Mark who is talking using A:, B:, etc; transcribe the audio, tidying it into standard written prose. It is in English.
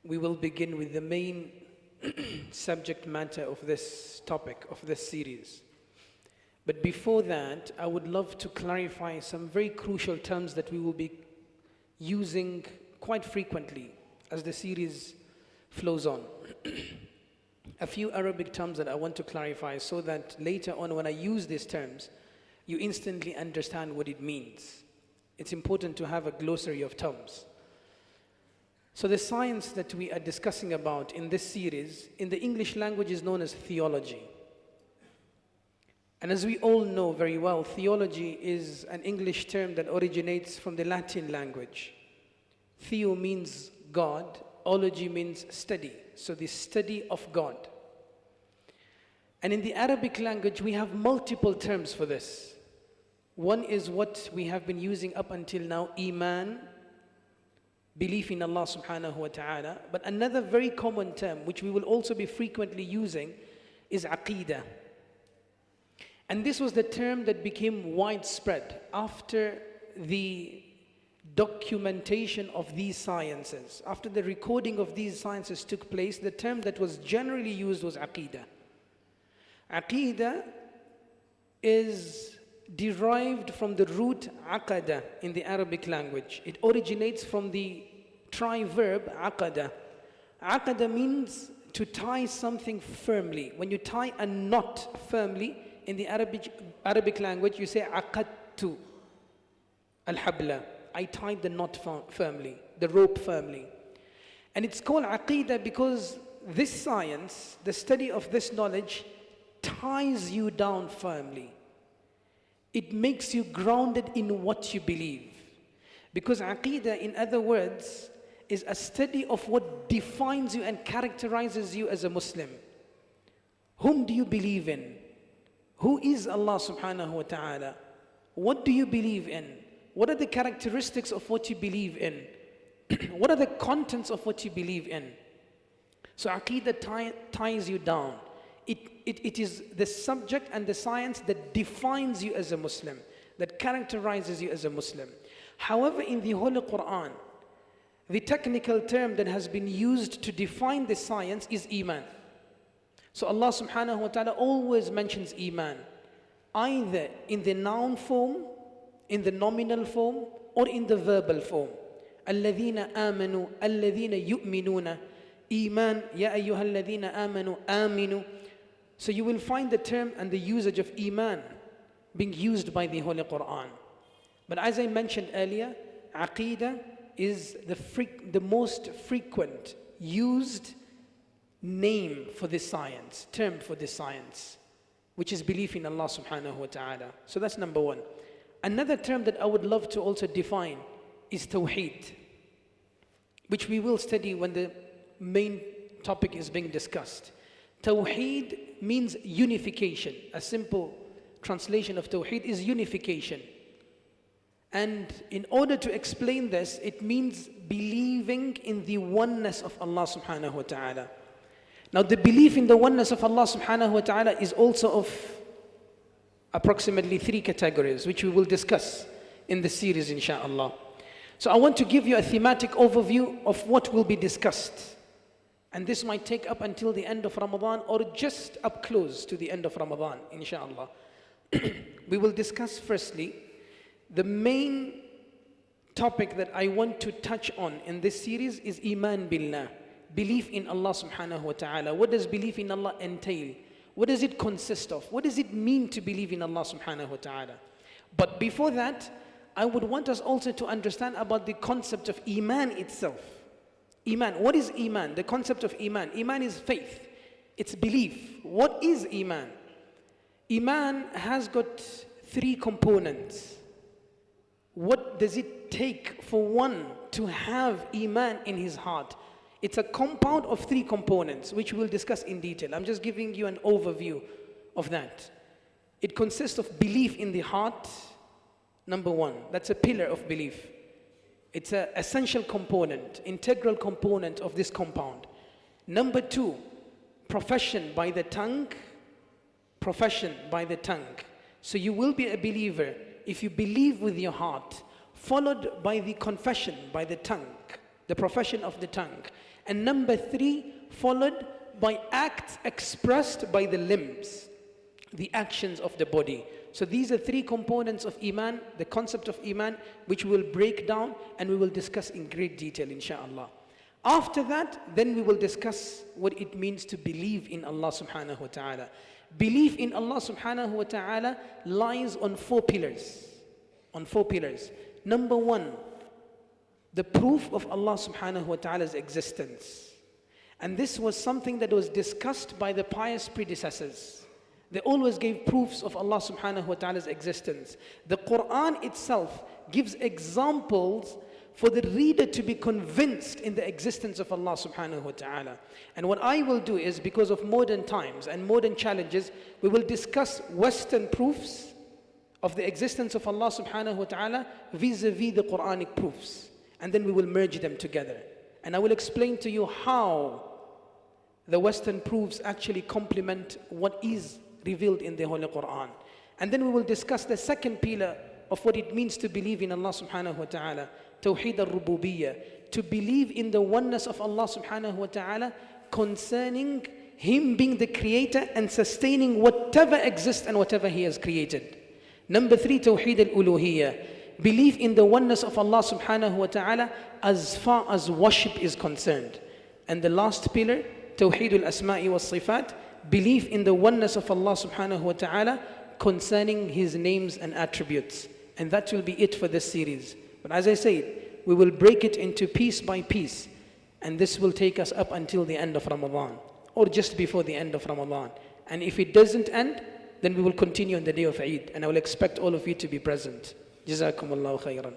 A: we will begin with the main subject matter of this topic, of this series. But before that, I would love to clarify some very crucial terms that we will be using quite frequently as the series flows on. A few Arabic terms that I want to clarify so that later on when I use these terms, you instantly understand what it means. It's important to have a glossary of terms. So the science that we are discussing about in this series, in the English language is known as theology. And as we all know very well, theology is an English term that originates from the Latin language. Theo means God, ology means study. So the study of God. And in the Arabic language, we have multiple terms for this. One is what we have been using up until now, Iman, belief in Allah subhanahu wa ta'ala. But another very common term, which we will also be frequently using, is Aqidah. And this was the term that became widespread after the documentation of these sciences. After the recording of these sciences took place, the term that was generally used was Aqidah. Aqidah is derived from the root aqada in the Arabic language. It originates from the tri-verb aqada. Aqada means to tie something firmly. When you tie a knot firmly, in the Arabic language, you say aqadtu al-habla. I tied the knot firmly, the rope firmly. And it's called aqidah because this science, the study of this knowledge, ties you down firmly. It makes you grounded in what you believe. Because aqidah, in other words, is a study of what defines you and characterizes you as a Muslim. Whom do you believe in? Who is Allah subhanahu wa ta'ala? What do you believe in? What are the characteristics of what you believe in? What are the contents of what you believe in? So aqidah ties you down. It is the subject and the science that defines you as a Muslim, that characterizes you as a Muslim. However, in the Holy Quran, the technical term that has been used to define the science is Iman. So Allah subhanahu wa ta'ala always mentions Iman, either in the noun form, in the nominal form, or in the verbal form. الَّذِينَ آمَنُوا الَّذِينَ يُؤْمِنُونَ Iman, Ya ayyuhal ladhina amanu, aminu. So you will find the term and the usage of Iman being used by the Holy Quran. But as I mentioned earlier, Aqidah is the most frequent used name for this science, term for this science, which is belief in Allah subhanahu wa ta'ala. So that's number one. Another term that I would love to also define is Tawheed, which we will study when the main topic is being discussed. Tawheed means unification. A simple translation of Tawheed is unification. And in order to explain this, it means believing in the oneness of Allah subhanahu wa ta'ala. Now the belief in the oneness of Allah subhanahu wa ta'ala is also of approximately 3 categories, which we will discuss in the series insha'Allah. So I want to give you a thematic overview of what will be discussed. And this might take up until the end of Ramadan or just up close to the end of Ramadan, insha'Allah. We will discuss firstly, the main topic that I want to touch on in this series is Iman Billah, belief in Allah subhanahu wa ta'ala. What does belief in Allah entail? What does it consist of? What does it mean to believe in Allah subhanahu wa ta'ala? But before that, I would want us also to understand about the concept of Iman itself. Iman, what is Iman? The concept of Iman. Iman is faith. It's belief. What is Iman? Iman has got 3 components. What does it take for one to have Iman in his heart? It's a compound of 3 components, which we'll discuss in detail. I'm just giving you an overview of that. It consists of belief in the heart, number 1. That's a pillar of belief. It's an essential component, integral component of this compound. Number 2, profession by the tongue. Profession by the tongue. So you will be a believer if you believe with your heart, followed by the confession by the tongue. the profession of the tongue. And number 3, followed by acts expressed by the limbs, the actions of the body. So these are 3 components of Iman, the concept of Iman, which we will break down and we will discuss in great detail, inshaAllah. After that, then we will discuss what it means to believe in Allah subhanahu wa ta'ala. Belief in Allah subhanahu wa ta'ala lies on 4 pillars. On 4 pillars. Number 1, the proof of Allah subhanahu wa ta'ala's existence. And this was something that was discussed by the pious predecessors. They always gave proofs of Allah subhanahu wa ta'ala's existence. The Quran itself gives examples for the reader to be convinced in the existence of Allah subhanahu wa ta'ala. And what I will do is, because of modern times and modern challenges, we will discuss Western proofs of the existence of Allah subhanahu wa ta'ala vis-a-vis the Quranic proofs. And then we will merge them together. And I will explain to you how the Western proofs actually complement what is revealed in the Holy Quran. And then we will discuss the second pillar of what it means to believe in Allah subhanahu wa ta'ala, Tawheed al-Rububiyyah, to believe in the oneness of Allah subhanahu wa ta'ala concerning Him being the creator and sustaining whatever exists and whatever He has created. Number 3, Tawheed al-Uluhiyyah, believe in the oneness of Allah subhanahu wa ta'ala as far as worship is concerned. And the last pillar, Tawheed al-Asma'i was-Sifat, belief in the oneness of Allah subhanahu wa ta'ala concerning His names and attributes. And that will be it for this series. But as I said, we will break it into piece by piece. And this will take us up until the end of Ramadan, or just before the end of Ramadan. And if it doesn't end, then we will continue on the day of Eid. And I will expect all of you to be present. Jazakumullahu khairan.